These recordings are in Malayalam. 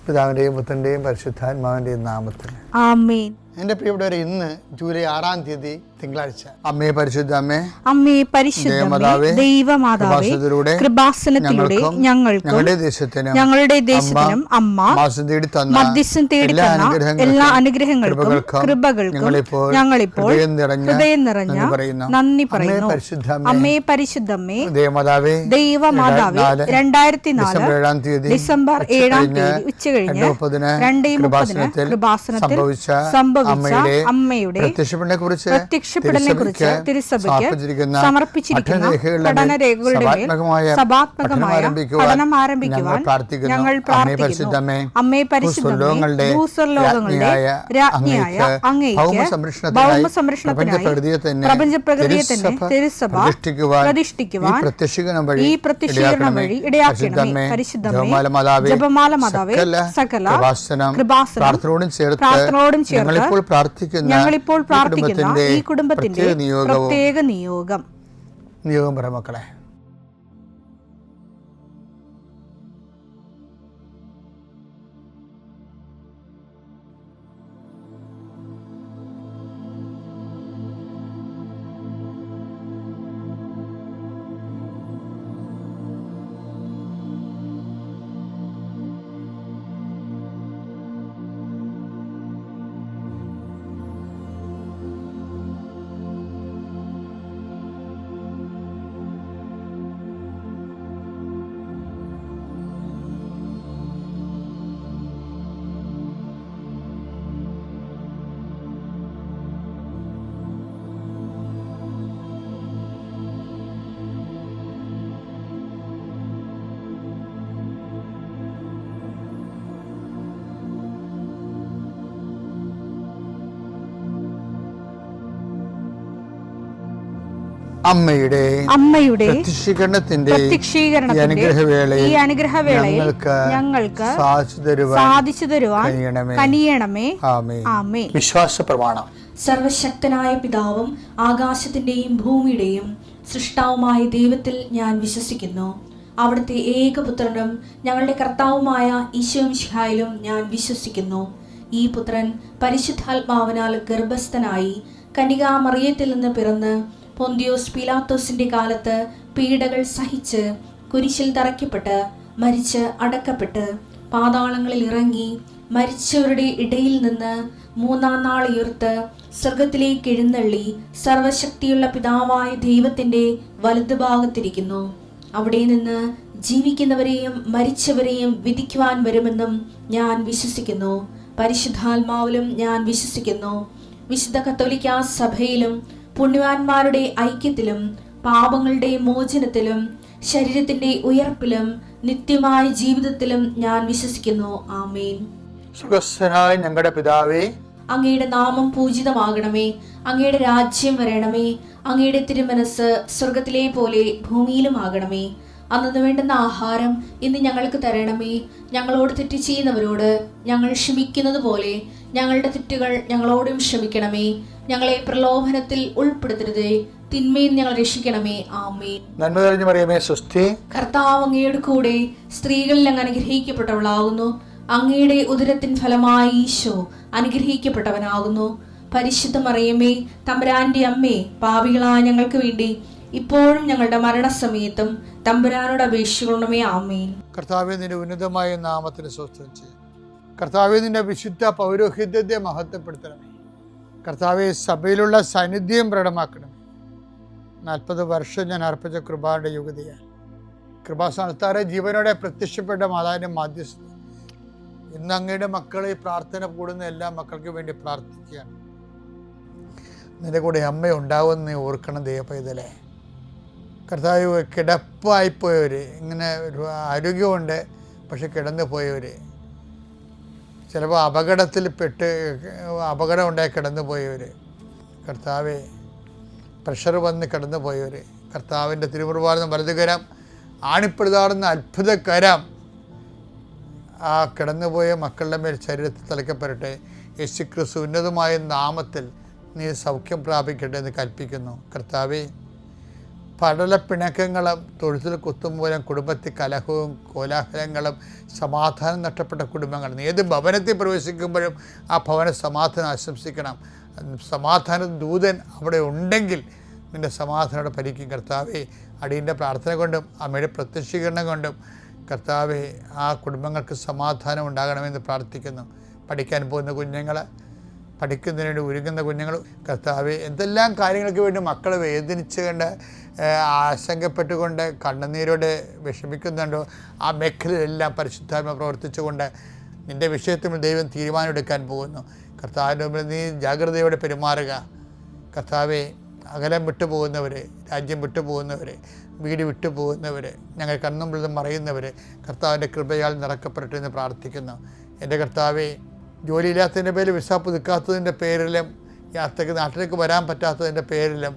പിതാവിൻ്റെയും പുത്രൻ്റെയും പരിശുദ്ധാത്മാവിൻ്റെയും നാമത്തിൽ ആമേൻ. എൻ്റെ പ്രിയപ്പെട്ടവരെ, ഇന്ന് ജൂലൈ 6-ാം തീയതി തിങ്കളാഴ്ച. അമ്മേ പരിശുദ്ധ അമ്മേ, അമ്മേ പരിശുദ്ധമേ, ദൈവമാതാവേ, കൃപാസനത്തിലൂടെ ഞങ്ങൾക്കും ഞങ്ങളുടെ ദേശത്തിനും അമ്മ മധ്യസ്ഥം തേടി തന്ന എല്ലാ അനുഗ്രഹങ്ങൾക്കും കൃപകൾക്കും ഞങ്ങളിപ്പോൾ ഹൃദയം നിറഞ്ഞ നന്ദി പറയുന്നു. അമ്മേ പരിശുദ്ധമേ, ദൈവമാതാവേ, 2004 ഡിസംബർ 7-ാം തീയതി ഉച്ചകഴിഞ്ഞ് 2:30 കൃപാസനത്തിൽ സംഭവിച്ച അമ്മയുടെ പ്രത്യക്ഷപ്പെടലിനെ കുറിച്ച് തിരുസഭയ്ക്ക് സമർപ്പിച്ചിരിക്കുന്ന പഠനരേഖകളുടെ മേൽ സഭാത്മകമായ പഠനം ആരംഭിക്കുവാൻ ഞങ്ങൾ പ്രാർത്ഥിക്കുന്നു. അമ്മേ പരിശുദ്ധമേ, ഭൂസ്വർലോകങ്ങളുടെ രാജ്ഞിയായ അങ്ങേയ്ക്ക് ഭൗമസംരക്ഷണത്തിനായി പ്രപഞ്ചപ്രകൃതിയെ തന്നെ തിരുസഭ പ്രതിഷ്ഠിക്കുവാൻ ഈ പ്രത്യക്ഷീകരണം വഴി ഇടയാക്കണമേ. പരിശുദ്ധമേ, ജപമാല മാതാവേ, സകല കൃപാസനം പ്രാർത്ഥനയോടും ചേർത്ത് ഞങ്ങളിപ്പോൾ പ്രാർത്ഥിക്കുന്ന ഈ കുടുംബത്തിന്റെ പ്രത്യേക നിയോഗം പറ മക്കളെ. അമ്മയുടെ പ്രത്യക്ഷീകരണത്തിന്റെ ഈ അനുഗ്രഹവേളയിൽ ഞങ്ങൾക്ക് സാധിച്ചു തരുവാൻ കനിയണമേ. ആമേൻ. വിശ്വാസ പ്രമാണം. സർവശക്തനായ പിതാവും ആകാശത്തിന്റെയും ഭൂമിയുടെയും സൃഷ്ടാവുമായ ദൈവത്തിൽ ഞാൻ വിശ്വസിക്കുന്നു. അവിടുത്തെ ഏകപുത്രനും ഞങ്ങളുടെ കർത്താവുമായ ഈശോമിശിഹായിലും ഞാൻ വിശ്വസിക്കുന്നു. ഈ പുത്രൻ പരിശുദ്ധാത്മാവിനാൽ ഗർഭസ്ഥനായി കന്യകാമറിയത്തിൽ നിന്ന് പിറന്ന് പൊന്തിയോസ് പീലാത്തോസിന്റെ കാലത്ത് പീഡകൾ സഹിച്ച് കുരിശിൽ തറയ്ക്കപ്പെട്ട് മരിച്ച് അടക്കപ്പെട്ട് പാതാളങ്ങളിൽ ഇറങ്ങി മരിച്ചവരുടെ ഇടയിൽ നിന്ന് 3-ാം നാൾ ഉയർത്ത് സ്വർഗത്തിലേക്ക് എഴുന്നള്ളി സർവശക്തിയുള്ള പിതാവായ ദൈവത്തിന്റെ വലതുഭാഗത്തിരിക്കുന്നു. അവിടെ നിന്ന് ജീവിക്കുന്നവരെയും മരിച്ചവരെയും വിധിക്കുവാൻ വരുമെന്നും ഞാൻ വിശ്വസിക്കുന്നു. പരിശുദ്ധാത്മാവിലും ഞാൻ വിശ്വസിക്കുന്നു. വിശുദ്ധ കത്തോലിക്കാ സഭയിലും പുണ്യവാന്മാരുടെ ഐക്യത്തിലും പാപങ്ങളുടെ മോചനത്തിലും ശരീരത്തിന്റെ ഉയർപ്പിലും നിത്യമായ ജീവിതത്തിലും ഞാൻ വിശ്വസിക്കുന്നു. ആമേൻ. സുഖസ്ഥനായ ഞങ്ങളുടെ പിതാവേ, അങ്ങയുടെ നാമം പൂജിതമാകണമേ. അങ്ങയുടെ രാജ്യം വരണമേ. അങ്ങയുടെ തിരുമനസ് സ്വർഗത്തിലെ പോലെ ഭൂമിയിലും ആകണമേ. അന്നു വേണ്ടുന്ന ആഹാരം ഇന്ന് ഞങ്ങൾക്ക് തരണമേ. ഞങ്ങളോട് തെറ്റ് ചെയ്യുന്നവരോട് ഞങ്ങൾ ക്ഷമിക്കുന്നത് പോലെ ഞങ്ങളുടെ തെറ്റുകൾ ഞങ്ങളോടും ക്ഷമിക്കണമേ. ഞങ്ങളെ പ്രലോഭനത്തിൽ ഉൾപ്പെടുത്തരുതേ, തിന്മയിൽ ഞങ്ങൾ രക്ഷിക്കണമേ. ആമേൻ. നന്മ നിറഞ്ഞ മറിയമേ, സ്വസ്തി. കർത്താവ് അങ്ങയുടെ കൂടെ സ്ത്രീകളിൽ അങ്ങ് അനുഗ്രഹിക്കപ്പെട്ടവളാകുന്നു. അങ്ങയുടെ ഉദരത്തിൻ ഫലമായി ഈശോ അനുഗ്രഹിക്കപ്പെട്ടവനാകുന്നു. പരിശുദ്ധ മറിയമേ, തമ്പുരാന്റെ അമ്മേ, പാപികളായ ഞങ്ങൾക്ക് വേണ്ടി ഇപ്പോഴും ഞങ്ങളുടെ മരണസമയത്തും തമ്പുരാനോട് അപേക്ഷിക്കണമേ. ആമേൻ. കർത്താവേ, നിന്റെ ഉന്നതമായ നാമത്തിന് സ്വസ്ഥം ചെയ്യും. കർത്താവേ, നിന്റെ വിശുദ്ധ പൗരോഹിത്യത്തെ മഹത്വപ്പെടുത്തണമേ. കർത്താവെ, സഭയിലുള്ള സാന്നിധ്യം പ്രകടമാക്കണമേ. 40 വർഷം ഞാൻ അർപ്പിച്ച കൃപാന്റെ യുഗതിയാൽ കൃപാസ്ഥാനത്താറെ ജീവനോടെ പ്രത്യക്ഷപ്പെട്ട മാതാവിന്റെ മാധ്യസ്ഥ ഇന്ന് അങ്ങയുടെ മക്കളെ പ്രാർത്ഥന കൂടുന്ന എല്ലാ മക്കൾക്ക് വേണ്ടി പ്രാർത്ഥിക്കുകയാണ്. നിന്റെ കൂടെ അമ്മ ഉണ്ടാവുമെന്ന് നീ ഓർക്കണം ദൈവപൈതലേ. കർത്താവ്, കിടപ്പായിപ്പോയവർ, ഇങ്ങനെ ഒരു ആരോഗ്യമുണ്ട് പക്ഷെ കിടന്നു പോയവർ, ചിലപ്പോൾ അപകടം ഉണ്ടായി കിടന്നു പോയവർ, കർത്താവെ പ്രഷർ വന്ന് കിടന്നു പോയവർ, കർത്താവിൻ്റെ തിരുമുറുവാർന്ന വലതുകരം ആണിപ്പെടുതാടുന്ന അത്ഭുതകരം ആ കിടന്നുപോയ മക്കളുടെ മേൽ ശരീരത്തിൽ തലയ്ക്കപ്പെടട്ടെ. യേശുക്രിസ്തു ഉന്നതമായ നാമത്തിൽ നീ സൗഖ്യം പ്രാപിക്കട്ടെ എന്ന് കൽപ്പിക്കുന്നു. കർത്താവെ, പടലപ്പിണക്കങ്ങളും തൊഴുത്തിൽ കുത്തുമൂലം കുടുംബത്തിൽ കലഹവും കോലാഹലങ്ങളും സമാധാനം നഷ്ടപ്പെട്ട കുടുംബങ്ങൾ. ഏത് ഭവനത്തിൽ പ്രവേശിക്കുമ്പോഴും ആ ഭവന സമാധാനം ആശംസിക്കണം. സമാധാന ദൂതൻ അവിടെ ഉണ്ടെങ്കിൽ നിൻ്റെ സമാധാനോടെ ഭരിക്കും. കർത്താവേ, അടിയൻ്റെ പ്രാർത്ഥന കൊണ്ടും അമ്മയുടെ പ്രത്യക്ഷീകരണം കൊണ്ടും കർത്താവേ, ആ കുടുംബങ്ങൾക്ക് സമാധാനം ഉണ്ടാകണമെന്ന് പ്രാർത്ഥിക്കുന്നു. പഠിക്കാൻ പോകുന്ന കുഞ്ഞുങ്ങൾ, പഠിക്കുന്നതിന് വേണ്ടി ഒരുങ്ങുന്ന കുഞ്ഞുങ്ങൾ, കർത്താവേ, എന്തെല്ലാം കാര്യങ്ങൾക്ക് വേണ്ടി മക്കൾ വേദനിച്ചുകൊണ്ട് ആശങ്കപ്പെട്ടുകൊണ്ട് കണ്ണുനീരോടെ വിഷമിക്കുന്നുണ്ടോ ആ മേഖലയിലെല്ലാം പരിശുദ്ധാത്മ പ്രവർത്തിച്ചുകൊണ്ട് നിൻ്റെ വിഷയത്തിൽ ദൈവം തീരുമാനമെടുക്കാൻ പോകുന്നു. കർത്താവിൻ്റെ മുമ്പിൽ നീ ജാഗ്രതയോടെ പെരുമാറുക. കർത്താവെ, അകലം വിട്ടുപോകുന്നവർ, രാജ്യം വിട്ടുപോകുന്നവർ, വീട് വിട്ടുപോകുന്നവർ, ഞങ്ങൾ കണ്ണുമ്പിൽ മറയുന്നവർ കർത്താവിൻ്റെ കൃപയാൽ നിറക്കപ്പെടട്ടെ എന്ന് പ്രാർത്ഥിക്കുന്നു. എൻ്റെ കർത്താവെ, ജോലിയില്ലാത്തതിൻ്റെ പേരിൽ വിസ പുതുക്കാത്തതിൻ്റെ പേരിലും യാത്രയ്ക്ക് നാട്ടിലേക്ക് വരാൻ പറ്റാത്തതിൻ്റെ പേരിലും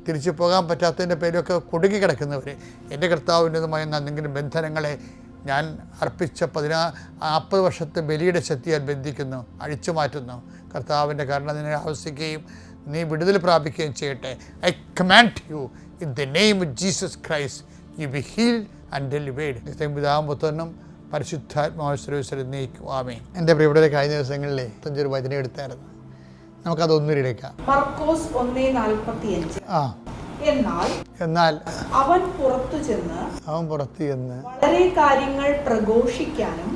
തിരിച്ചു പോകാൻ പറ്റാത്തതിൻ്റെ പേരിലൊക്കെ കുടുങ്ങി കിടക്കുന്നവർ, എൻ്റെ കർത്താവിൻ്റെതുമായ എന്തെങ്കിലും ബന്ധനങ്ങളെ ഞാൻ അർപ്പിച്ച 40 വർഷത്തെ ബലിയുടെ ശക്തിയാൽ ബന്ധിക്കുന്നു, അഴിച്ചു മാറ്റുന്നു. കർത്താവിൻ്റെ കരുണ നിന്നെ ആവശ്യിക്കുകയും നീ വിടുതൽ പ്രാപിക്കുകയും ചെയ്യട്ടെ. I command you in the name of Jesus Christ, you be healed and delivered. പിതാവും പുത്രനും പരിശുദ്ധാത്മാവിശ്വരം നീക്കും. ആമേൻ. എൻ്റെ പ്രിയപ്പെട്ടവരെ, കഴിഞ്ഞ ദിവസങ്ങളിലെ 5 വചനം എടുത്തായിരുന്നു. നമുക്കതൊന്നിരിക്കാം. മർക്കോസ് 1:45. എന്നാൽ അവൻ പുറത്തു ചെന്ന് വളരെ കാര്യങ്ങൾ പ്രഘോഷിക്കാനും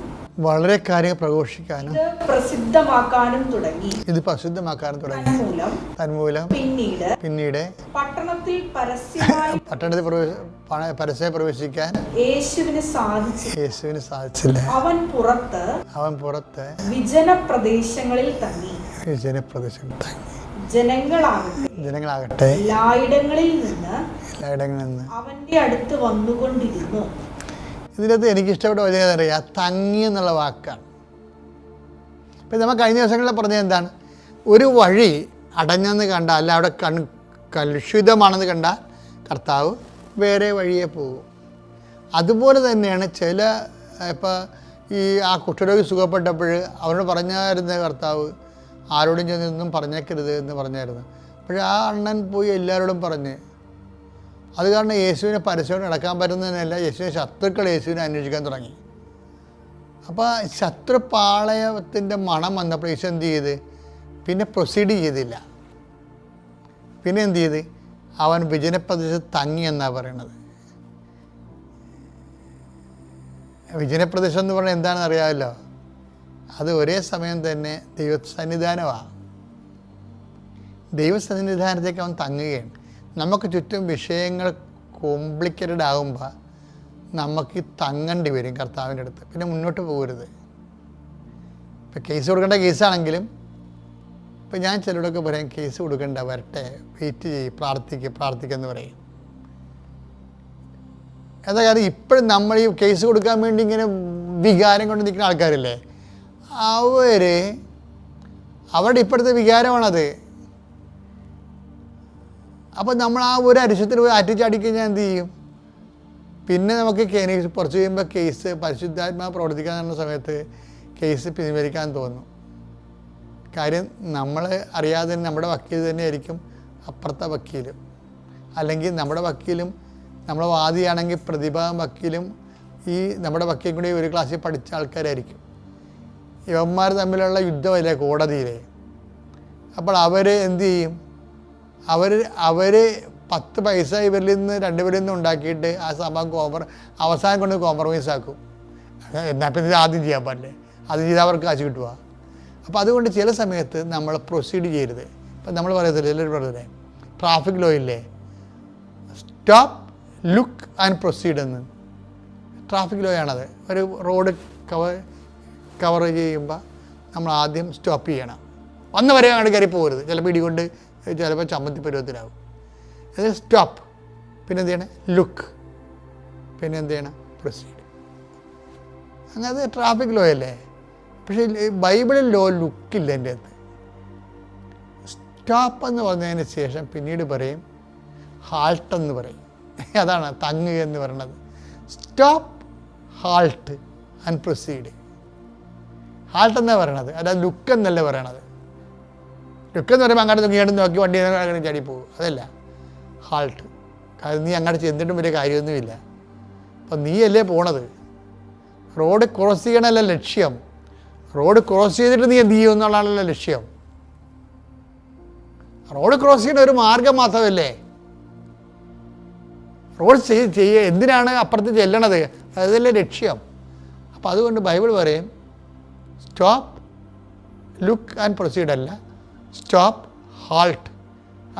ഇത് പ്രസിദ്ധമാക്കാനും തുടങ്ങി. തന്മൂലം പിന്നീട് പട്ടണത്തിൽ പരസ്യം പ്രവേശിക്കാൻ യേശുവിന് സാധിച്ചില്ല. അവൻ പുറത്ത് വിജനപ്രദേശങ്ങളിൽ തങ്ങി. ജനങ്ങളാകട്ടെ എല്ലായിടങ്ങളിൽ നിന്ന് അവന്റെ അടുത്ത് വന്നുകൊണ്ടിരുന്നു. ഇതിനകത്ത് എനിക്കിഷ്ടപ്പെട്ട വചനം അറിയാം, തങ്ങി എന്നുള്ള വാക്കാണ്. ഇപ്പം നമ്മൾ കഴിഞ്ഞ ദിവസങ്ങളിൽ പറഞ്ഞത് എന്താണ്? ഒരു വഴി അടഞ്ഞെന്ന് കണ്ടാൽ, അല്ല അവിടെ കലുഷിതമാണെന്ന് കണ്ടാൽ കർത്താവ് വേറെ വഴിയെ പോകും. അതുപോലെ തന്നെയാണ് ഇപ്പോൾ ആ കുഷ്ഠരോഗി സുഖപ്പെട്ടപ്പോൾ അവനോട് പറഞ്ഞായിരുന്ന കർത്താവ്, ആരോടും ചെന്നൊന്നും പറഞ്ഞേക്കരുത് എന്ന് പറഞ്ഞായിരുന്നു. പക്ഷേ ആ അണ്ണൻ പോയി എല്ലാവരോടും പറഞ്ഞ്. അത് കാരണം യേശുവിനെ പരസ്യമായിട്ട് നടക്കാൻ പറ്റുന്നതിനല്ല, യേശുവിനെ ശത്രുക്കൾ യേശുവിനെ അന്വേഷിക്കാൻ തുടങ്ങി. അപ്പോൾ ശത്രുപാളയത്തിൻ്റെ മണം വന്നപ്പോൾ യേശു എന്ത് ചെയ്ത്? പിന്നെ പ്രൊസീഡ് ചെയ്തില്ല. പിന്നെ എന്ത് ചെയ്ത്? അവൻ വിജനപ്രദേശത്ത് തങ്ങി എന്നാണ് പറയണത്. വിജനപ്രദേശം എന്ന് പറഞ്ഞാൽ എന്താണെന്ന് അറിയാമല്ലോ. അത് ഒരേ സമയം തന്നെ ദൈവസന്നിധാനമാണ്. ദൈവസന്നിധാനത്തേക്ക് അവൻ തങ്ങുകയാണ്. നമുക്ക് ചുറ്റും വിഷയങ്ങൾ കോംപ്ലിക്കേറ്റഡ് ആകുമ്പോൾ നമുക്ക് തങ്ങേണ്ടി വരും കർത്താവിൻ്റെ അടുത്ത്. പിന്നെ മുന്നോട്ട് പോകരുത്. ഇപ്പം കേസ് കൊടുക്കേണ്ട കേസാണെങ്കിലും ഇപ്പം ഞാൻ ചിലരോടൊക്കെ പറയും, കേസ് കൊടുക്കേണ്ട, വരട്ടെ, വെയിറ്റ് ചെയ്യും, പ്രാർത്ഥിക്കെന്ന് പറയും. എന്താ കാര്യം? ഇപ്പോഴും നമ്മൾ ഈ കേസ് കൊടുക്കാൻ വേണ്ടി ഇങ്ങനെ വികാരം കൊണ്ട് നിൽക്കുന്ന ആൾക്കാരില്ലേ, അവരുടെ ഇപ്പോഴത്തെ വികാരമാണത്. അപ്പോൾ നമ്മൾ ആ ഒരു അരിശത്തിൽ പോയി അറ്റിച്ചടിക്കഴിഞ്ഞാൽ എന്ത് ചെയ്യും? പിന്നെ നമുക്ക് കുറച്ച് കഴിയുമ്പോൾ കേസ് പരിശുദ്ധാത്മാവ് പ്രവർത്തിക്കാൻ തന്ന സമയത്ത് കേസ് പിൻവലിക്കാൻ തോന്നും. കാര്യം നമ്മൾ അറിയാതെ നമ്മുടെ വക്കീൽ തന്നെയായിരിക്കും അപ്പുറത്തെ വക്കീലും, അല്ലെങ്കിൽ നമ്മുടെ വക്കീലും, നമ്മുടെ വാദിയാണെങ്കിൽ പ്രതിഭാഗം വക്കീലും ഈ നമ്മുടെ വക്കീലും കൂടി ഒരു ക്ലാസ്സിൽ പഠിച്ച ആൾക്കാരായിരിക്കും. ഇവന്മാർ തമ്മിലുള്ള യുദ്ധമല്ലേ കോടതിയിലെ. അപ്പോൾ അവർ എന്ത് ചെയ്യും? അവർ 10 പൈസ ഇവരിൽ നിന്ന് 2 പേരിൽ നിന്ന് ഉണ്ടാക്കിയിട്ട് ആ സംഭവം അവസാനം കൊണ്ട് കോംപ്രമൈസ് ആക്കും. എന്നാൽ പിന്നെ ഇത് ആദ്യം ചെയ്യാൻ പാടില്ലേ, അത് ചെയ്താൽ അവർക്ക് കാശ് കിട്ടുക. അപ്പോൾ അതുകൊണ്ട് ചില സമയത്ത് നമ്മൾ പ്രൊസീഡ് ചെയ്യരുത്. ഇപ്പം നമ്മൾ പറയത്തില്ല, എല്ലാവരും പറയുന്നത് ട്രാഫിക് ലോ ഇല്ലേ, സ്റ്റോപ്പ്, ലുക്ക് ആൻഡ് പ്രൊസീഡ് എന്ന്. ട്രാഫിക് ലോ ആണത്. ഒരു റോഡ് കവർ ചെയ്യുമ്പോൾ നമ്മൾ ആദ്യം സ്റ്റോപ്പ് ചെയ്യണം. വന്ന് വരെ അങ്ങോട്ട് കയറി പോകരുത്. ചിലപ്പോൾ ഇടികൊണ്ട് ചിലപ്പോൾ ചമ്മന്തി പരുവത്തിലാവും. അത് സ്റ്റോപ്പ്, പിന്നെ എന്ത് ചെയ്യണം? ലുക്ക്, പിന്നെ എന്ത് ചെയ്യണം? പ്രൊസീഡ്. അങ്ങനെ അത് ട്രാഫിക് ലോ അല്ലേ. പക്ഷേ ബൈബിളിൽ ലോ ലുക്കില്ല എൻ്റെ അകത്ത്. സ്റ്റോപ്പ് എന്ന് പറഞ്ഞതിന് ശേഷം പിന്നീട് പറയും ഹാൾട്ട് എന്ന് പറയും. അതാണ് തങ്ങുക എന്ന് പറയുന്നത്. Stop, halt and proceed. Halt എന്നാണ് പറയണത്, അല്ല ലുക്ക് എന്നല്ല പറയണത്. ലുക്ക് എന്ന് പറയുമ്പോൾ അങ്ങോട്ട് നോക്കി വണ്ടി അങ്ങനെ ചാടി പോകും, അതല്ല. ഹാൾട്ട്, കാരണം നീ അങ്ങോട്ട് ചെന്നിട്ടും വലിയ കാര്യമൊന്നുമില്ല. അപ്പം നീയല്ലേ പോണത്. റോഡ് ക്രോസ് ചെയ്യണമല്ല ലക്ഷ്യം. റോഡ് ക്രോസ് ചെയ്തിട്ട് നീ എന്ത് ചെയ്യും എന്നുള്ളതാണല്ലോ ലക്ഷ്യം. റോഡ് ക്രോസ് ചെയ്യണ ഒരു മാർഗം മാത്രമല്ലേ. റോഡ് ചെയ്യുക എന്തിനാണ് അപ്പുറത്ത് ചെല്ലണത്, അതല്ലേ ലക്ഷ്യം. അപ്പോൾ അതുകൊണ്ട് ബൈബിൾ പറയും സ്റ്റോപ്പ്, ലുക്ക് ആൻഡ് പ്രൊസീഡ് അല്ല, സ്റ്റോപ്പ്, ഹാൾട്ട്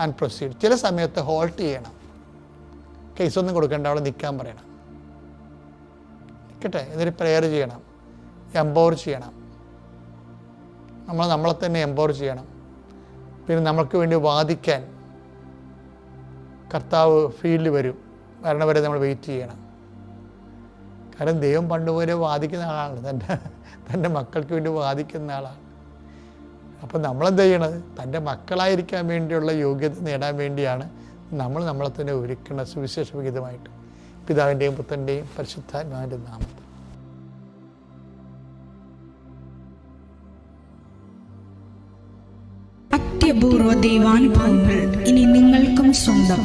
ആൻഡ് പ്രൊസീഡ്. ചില സമയത്ത് ഹോൾട്ട് ചെയ്യണം, കേസൊന്നും കൊടുക്കേണ്ട, അവിടെ നിൽക്കാൻ പറയണം, നിൽക്കട്ടെ, എന്നിട്ട് പ്രെയർ ചെയ്യണം, എംപവർ ചെയ്യണം, നമ്മളെ തന്നെ എംപവർ ചെയ്യണം. പിന്നെ നമ്മൾക്ക് വേണ്ടി വാദിക്കാൻ കർത്താവ് ഫീൽഡിൽ വരും, വരണവരെ നമ്മൾ വെയിറ്റ് ചെയ്യണം. കാരണം ദൈവം പണ്ടുപോലെ വാദിക്കുന്ന ആളാണ്, തൻ്റെ മക്കൾക്ക് വേണ്ടി വാദിക്കുന്ന ആളാണ്. അപ്പം നമ്മളെന്താ ചെയ്യണത്? തൻ്റെ മക്കളായിരിക്കാൻ വേണ്ടിയുള്ള യോഗ്യത നേടാൻ വേണ്ടിയാണ് നമ്മളെ തന്നെ ഒരുക്കുന്ന സുവിശേഷവിഹിതമായിട്ട്. പിതാവിൻ്റെയും പുത്രൻ്റെയും പരിശുദ്ധാത്മാവിൻ്റെ നാമത്തിൽ. അത്യപൂർവ ദൈവാനുഭവങ്ങൾ ഇനി നിങ്ങൾക്കും സ്വന്തം.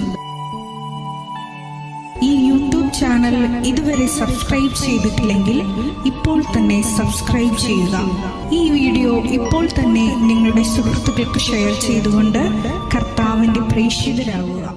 ഈ യൂട്യൂബ് ചാനൽ ഇതുവരെ സബ്സ്ക്രൈബ് ചെയ്തിട്ടില്ലെങ്കിൽ ഇപ്പോൾ തന്നെ സബ്സ്ക്രൈബ് ചെയ്യുക. ഈ വീഡിയോ ഇപ്പോൾ തന്നെ നിങ്ങളുടെ സുഹൃത്തുക്കൾക്ക് ഷെയർ ചെയ്തുകൊണ്ട് കർത്താവിൻ്റെ പ്രേക്ഷിതരാകുക.